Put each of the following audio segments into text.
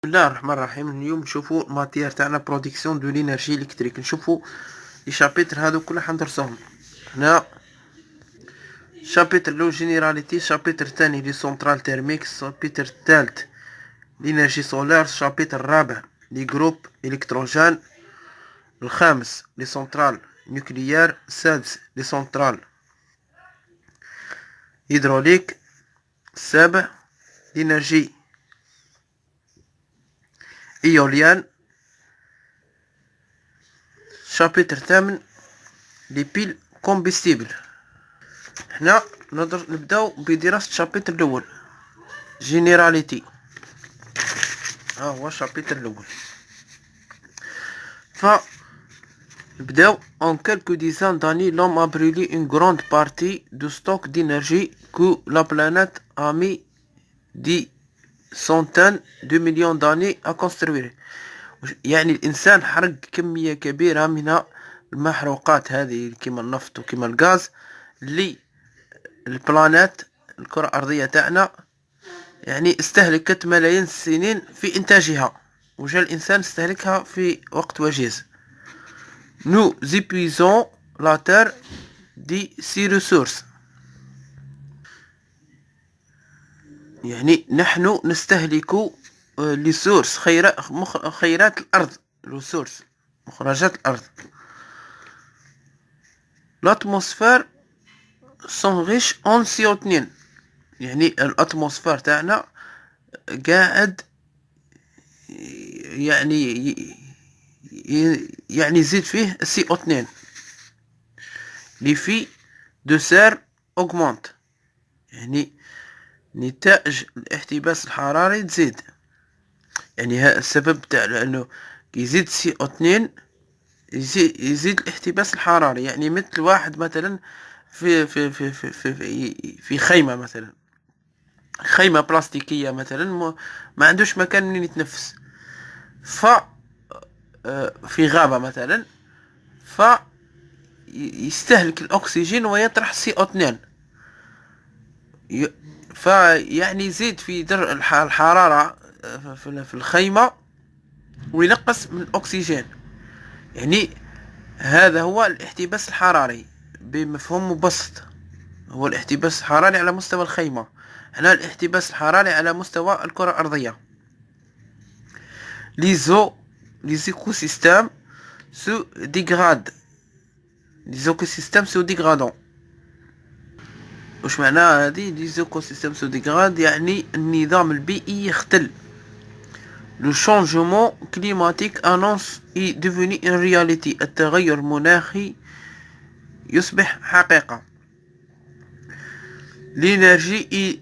بسم الله الرحمن الرحيم. اليوم نشوفوا الماتير تاعنا برودكسيون دو لينيرجي الكتريك. نشوفوا لي شابيتر هادو كلها حندرسوهم هنا. شابيتر لو جينيراليتي، شابيتر تاني لي سونترال تيرميك، شابيتر الثالث لينيرجي سولار، شابيتر الرابع لي جروب الكتروجين، الخامس لي سونترال نوكليير، السادس لي سونترال هيدروليك، السابع لينيرجي ايوليان، شابيتر الثامن لي بيل كومبستيبل. هنا نبداو بدراسة الشابيتر الأول جينيراليتي. ها هو الشابيتر الأول. نبداو en quelques dizaines d'années l'homme a brûlé une grande partie du stock d'énergie que la planète a mis des centaines de millions d'années à construire. يعني الإنسان حرق كمية كبيرة من المحروقات هذه كما النفط وكما الغاز اللي البلانات الكرة الأرضية تاعنا يعني استهلكت ملايين السنين في إنتاجها، وجاء الإنسان استهلكها في وقت وجيز. Nous épuisons la terre de ses ressources. يعني نحن نستهلك لسورس خيرات الأرض، ريسورس مخرجات الأرض. الأتموسفير s'enrichit en CO2. يعني الأتموسفير تاعنا قاعد يعني يزيد فيه CO2. لفي دو سير أوغمونت، يعني نتائج الاحتباس الحراري تزيد. يعني السبب تاع لأنه يزيد CO2 يزيد الاحتباس الحراري. يعني مثل واحد مثلا في خيمة مثلا، خيمة بلاستيكية مثلا، ما عندوش مكان من يتنفس. في غابة مثلا، يستهلك الأكسجين ويطرح CO2. فيعني يزيد في در الحرارة في الخيمة وينقص من الأكسجين. يعني هذا هو الاحتباس الحراري بمفهوم مبسط. هو الاحتباس الحراري على مستوى الخيمة، هنا الاحتباس الحراري على مستوى الكرة الأرضية. les écosystèmes se dégradent. les écosystèmes se dégradent. وش معناها هذه les écosystèmes se dégradent؟ يعني النظام البيئي يختل. le changement climatique annonce est devenu une réalité. التغير المناخي يصبح حقيقة. l'énergie est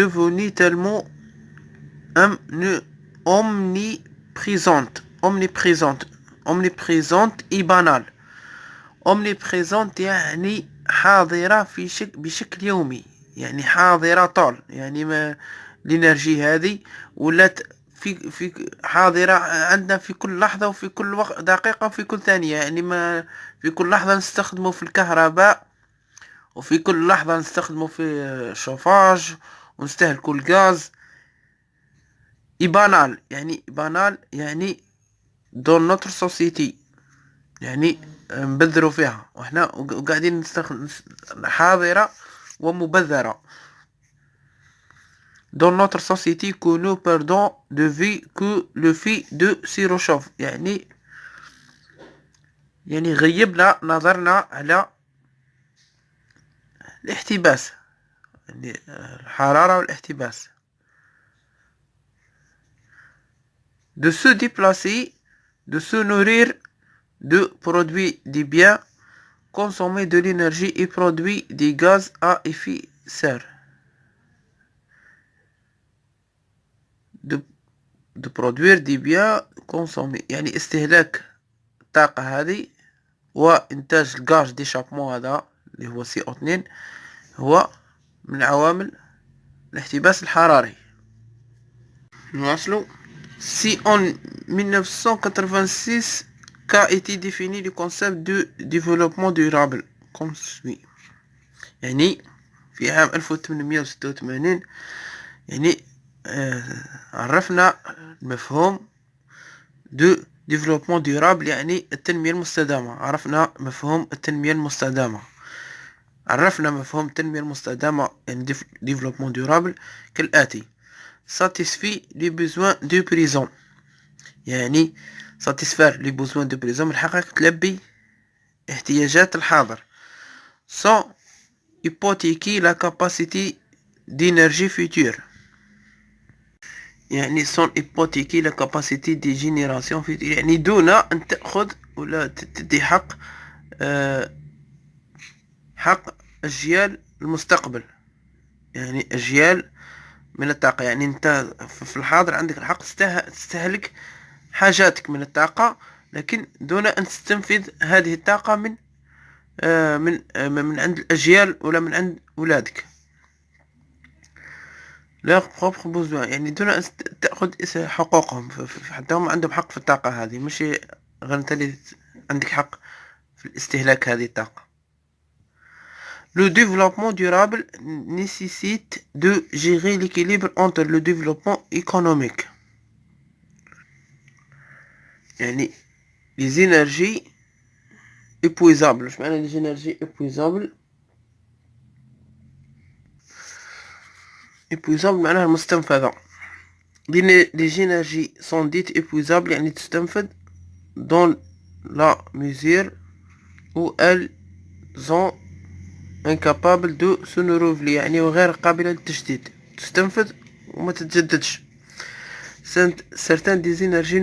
devenue tellement omniprésente et banale. omniprésente يعني حاضرة بشكل يومي، يعني حاضرة طول. يعني ما الانرجي هذه ولات في حاضرة عندنا في كل لحظة وفي كل وقت، دقيقة وفي كل ثانية. يعني ما في كل لحظة نستخدمه في الكهرباء، وفي كل لحظة نستخدمه في الشوفاج، ونستهلكوا الغاز. بانال يعني بانال يعني دون نوتر سوسيتي، يعني نبذروا فيها وحنا قاعدين نستخدم حاضرة ومبذرة. dans notre société que nous perdons de vue que le fait de se réchauffer. يعني غيبنا نظرنا على الاحتباس، يعني الحرارة والاحتباس. de se déplacer, de se nourrir, de produire des biens, consommer de l'énergie et produire des gaz à effet de serre. de produire des biens consommer يعني استهلاك الطاقة هذه وإنتاج الغاز ديشابمون هذا اللي هو CO2 هو من عوامل الاحتباس الحراري. نواصلو. Si en 1986 qu'a été défini le concept de développement durable comme suit. يعني في عام 1886 يعني عرفنا مفهوم دو ديفلوبمون ديورابل يعني التنمية المستدامة. عرفنا مفهوم التنمية المستدامة. عرفنا مفهوم التنمية المستدامة يعني ديفلوبمون ديورابل كالآتي: satisfait les besoins du présent، يعني satisfaire les besoins du présent الحقيقة تلبي احتياجات الحاضر، sans hypothéquer la capacité d'énergie future، يعني sans hypothéquer la capacité de génération future، يعني دون أن تأخذ ولا تدي حق أجيال المستقبل، يعني أجيال من الطاقة. يعني أنت في الحاضر عندك الحق تستهلك حاجاتك من الطاقة، لكن دون أن تستنفذ هذه الطاقة من عند الأجيال ولا من عند أولادك. لا بروبر بوزوان، يعني دون أن تأخذ حقوقهم، حتى هم عندهم حق في الطاقة هذه، مش غير أنت اللي عندك حق في الاستهلاك هذه الطاقة. Le développement durable nécessite de gérer l'équilibre entre le développement économique. يعني les énergies épuisables. ايش معنى les énergies épuisables؟ épuisable معناها المستنفذة. les énergies sont dites épuisables يعني تستنفذ dans la mesure où elles sont incapables de se renouveler، يعني وغير قابلة للتجديد، تستنفذ وما تتجددش. Certaines des énergies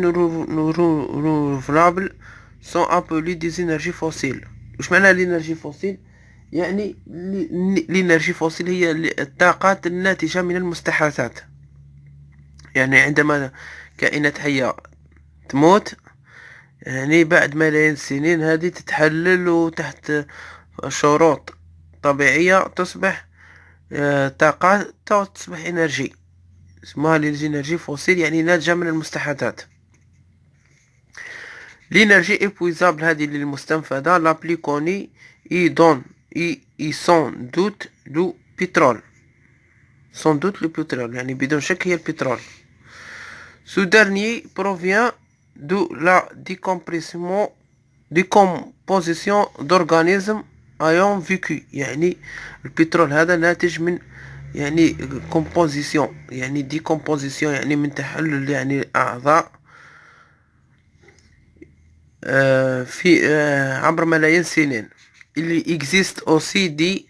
renouvelables sont appelées des énergies fossiles. وش معنى l'énergie fossile؟ يعني l'énergie fossile هي الطاقات الناتجة من المستحدثات. يعني عندما كائنات حية تموت، يعني بعد ملايين السنين هذه تتحلل وتحت شروط طبيعية تصبح طاقات، تصبح إنرجي، اسمها الإنرجي فوسيل، يعني ناتجة من المستحدثات. الإنرجي إبويزابل هذه المستنفذة لا بلي كوني إي سون دوت لو بترول. سون دوت لو بترول يعني بدون شك هي البترول. Ce dernier provient de la décomposition d'organismes ayant vécu. يعني البترول هذا ناتج من يعني composition، يعني decomposition يعني من تحلل يعني أعضاء في عبر ملايين السنين. Il existe aussi des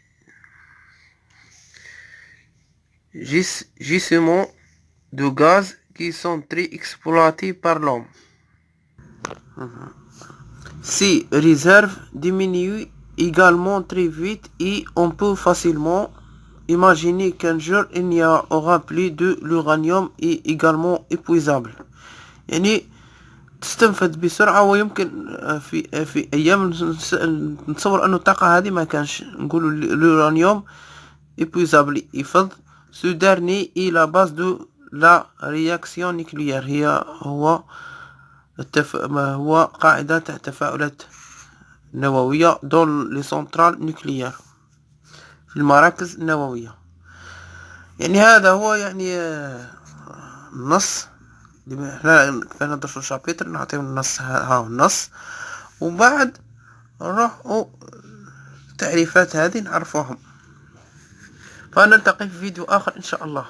gisements de gaz qui sont très exploités par l'homme. Ces réserves diminuent également très vite et on peut facilement imaginer qu'un jour il n'y aura plus de l'uranium est également épuisable. يعني تستنفذ بسرعة، ويمكن في أيام نتصور أن الطاقة هذه ما كانش، نقولوا اليورانيوم épuisable يفض. Ce dernier est la base de la réaction nucléaire، هو قاعدة التفاعلات النووية dans les centrales nucléaires، في المراكز النووية. يعني هذا هو يعني النص. احنا كفاية ندرس الشابتر، نعطيهم النص، ها النص، وبعد نروح التعريفات هذه نعرفوهم. فنلتقي في فيديو آخر إن شاء الله.